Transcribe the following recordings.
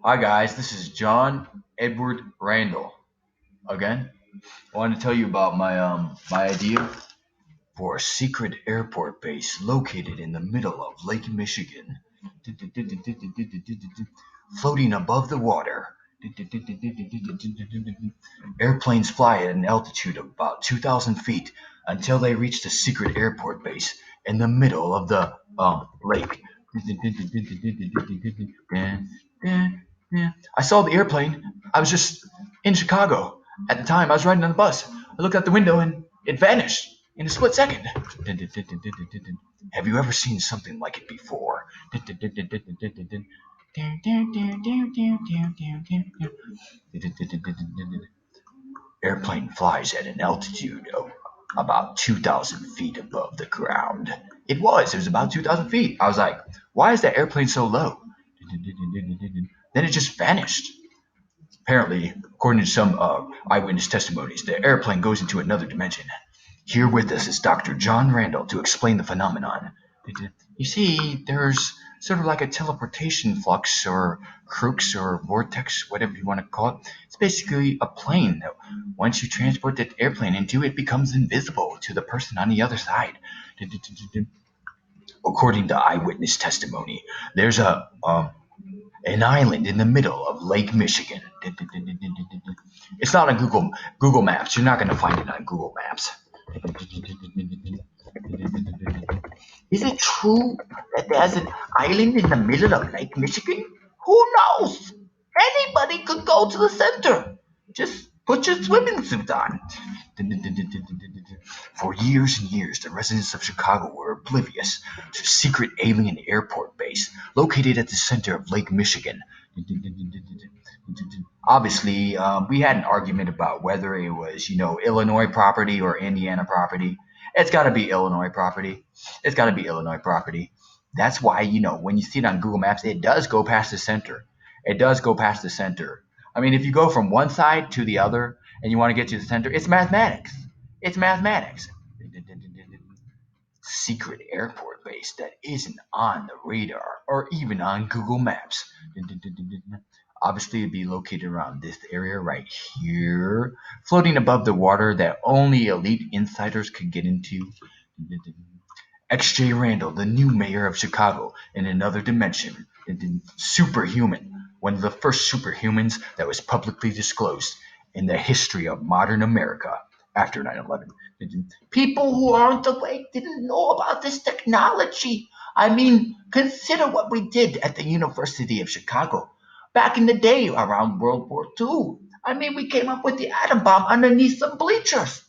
Hi guys, this is John Edward Randall. Again, I wanted to tell you about my idea for a secret airport base located in the middle of Lake Michigan, floating above the water. Airplanes fly at an altitude of about 2,000 feet until they reach the secret airport base in the middle of the lake. I saw the airplane. I was just in Chicago at the time. I was riding on the bus. I looked out the window and it vanished in a split second. Have you ever seen something like it before? Airplane flies at an altitude of about 2,000 feet above the ground. It was about 2,000 feet. I was like, why is that airplane so low? Then it just vanished. Apparently, according to some eyewitness testimonies, the airplane goes into another dimension. Here with us is Dr. John Randall to explain the phenomenon. You see, there's sort of like a teleportation flux or crux or vortex, whatever you want to call it. It's basically a plane that once you transport that airplane into, it becomes invisible to the person on the other side. According to eyewitness testimony, there's an island in the middle of Lake Michigan. It's not on Google Maps. You're not going to find it on Google Maps. Is it true that there's an island in the middle of Lake Michigan? Who knows? Anybody could go to the center. Just put your swimming suit on. For years and years, the residents of Chicago were oblivious to a secret alien airport base located at the center of Lake Michigan. Obviously, we had an argument about whether it was, Illinois property or Indiana property. It's got to be Illinois property. It's got to be Illinois property. That's why, when you see it on Google Maps, it does go past the center. It does go past the center. I mean, if you go from one side to the other and you want to get to the center, it's mathematics. It's mathematics. Secret airport base that isn't on the radar or even on Google Maps. Obviously, it'd be located around this area right here, floating above the water that only elite insiders could get into. XJ Randall, the new mayor of Chicago, in another dimension, superhuman, one of the first superhumans that was publicly disclosed in the history of modern America after 9/11. People who aren't awake didn't know about this technology. I mean, consider what we did at the University of Chicago back in the day around World War II. I mean, we came up with the atom bomb underneath some bleachers.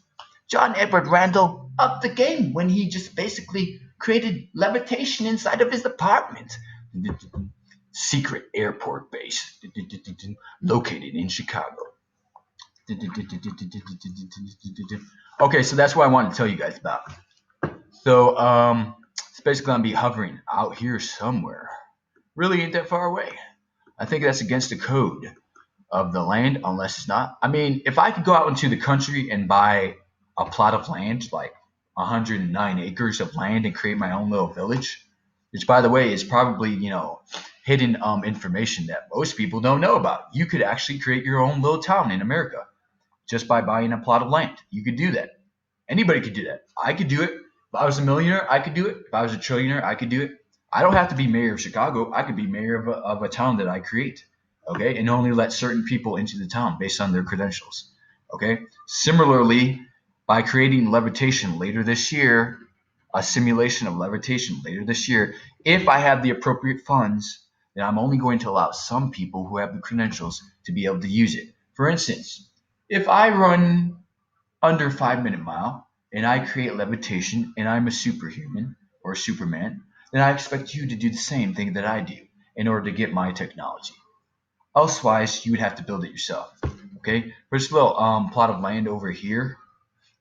John Edward Randall upped the game when he just basically created levitation inside of his apartment. Secret airport base located in Chicago. Okay, so that's what I wanted to tell you guys about. So, it's basically gonna be hovering out here somewhere. Really ain't that far away. I think that's against the code of the land, unless it's not. I mean, if I could go out into the country and buy a plot of land, like 109 acres of land, and create my own little village, which, by the way, is probably, hidden information that most people don't know about. You could actually create your own little town in America just by buying a plot of land. You could do that. Anybody could do that. I could do it. If I was a millionaire, I could do it. If I was a trillionaire, I could do it. I don't have to be mayor of Chicago. I could be mayor of a town that I create. Okay. And only let certain people into the town based on their credentials. Okay. Similarly, by creating levitation later this year, a simulation of levitation later this year, if I have the appropriate funds, then I'm only going to allow some people who have the credentials to be able to use it. For instance, if I run under 5 minute mile and I create levitation and I'm a superhuman or a superman, then I expect you to do the same thing that I do in order to get my technology. Elsewise, you would have to build it yourself. Okay, there's a little plot of land over here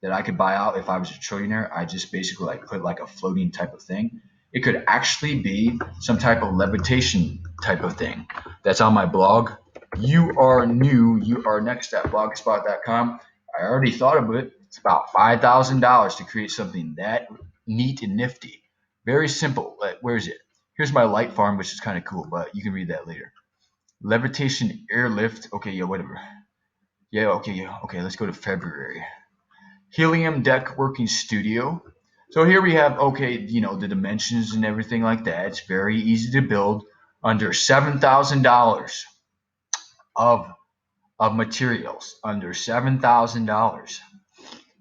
that I could buy out if I was a trillionaire. I just basically like put like a floating type of thing. It could actually be some type of levitation type of thing. That's on my blog. You are new. You are next at blogspot.com. I already thought of it. It's about $5,000 to create something that neat and nifty. Very simple. Like, where is it? Here's my light farm, which is kind of cool, but you can read that later. Levitation airlift. Okay, yeah, whatever. Yeah, okay, yeah, okay. Let's go to February. Helium deck working studio. So here we have, okay, the dimensions and everything like that. It's very easy to build under $7,000 of materials. Under $7,000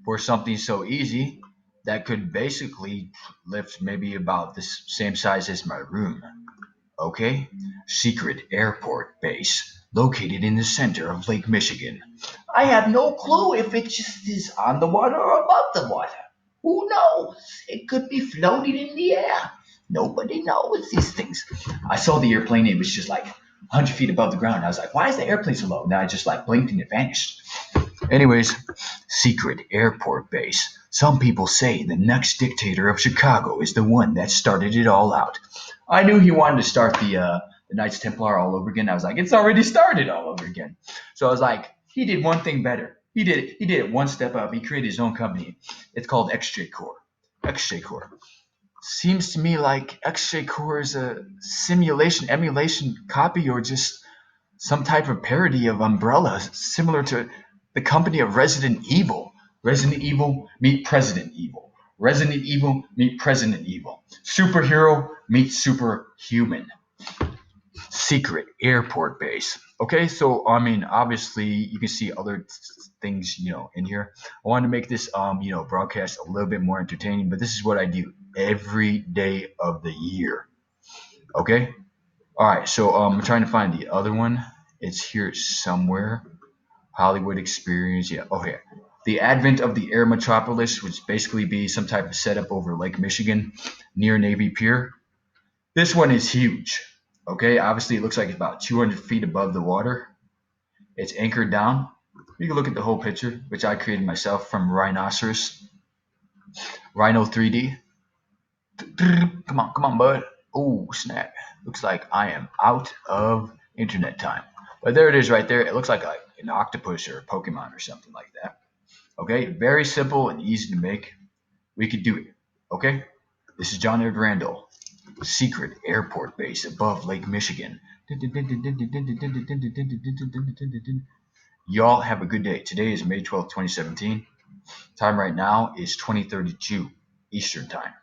for something so easy that could basically lift maybe about the same size as my room. Okay? Secret airport base located in the center of Lake Michigan. I have no clue if it just is on the water or above the water. Who knows? It could be floating in the air. Nobody knows these things. I saw the airplane, it was just like 100 feet above the ground. I was like, why is the airplane so low? And I just like blinked and it vanished. Anyways, secret airport base. Some people say the next dictator of Chicago is the one that started it all out. I knew he wanted to start the Knights Templar all over again. I was like, it's already started all over again. So I was like, he did one thing better. He did it one step up. He created his own company. It's called XJ Core. XJ Core. Seems to me like XJ Core is a simulation, emulation copy, or just some type of parody of Umbrella, similar to the company of Resident Evil. Resident Evil meet President Evil. Resident Evil meet President Evil. Superhero meet superhuman. Secret airport base. Okay, so I mean, obviously, you can see other things, in here. I wanted to make this, broadcast a little bit more entertaining, but this is what I do every day of the year. Okay, all right. So I'm trying to find the other one. It's here somewhere. Hollywood experience. Yeah. Okay. The advent of the air metropolis, which basically be some type of setup over Lake Michigan near Navy Pier. This one is huge. Okay. Obviously, it looks like it's about 200 feet above the water. It's anchored down. You can look at the whole picture, which I created myself from Rhinoceros, Rhino 3D. Come on, bud. Oh, snap. Looks like I am out of internet time. But there it is right there. It looks like an octopus or a Pokemon or something like that. Okay, very simple and easy to make. We could do it. Okay, this is John Ed Randall, secret airport base above Lake Michigan. Y'all have a good day. Today is May 12th, 2017. Time right now is 20:32 Eastern Time.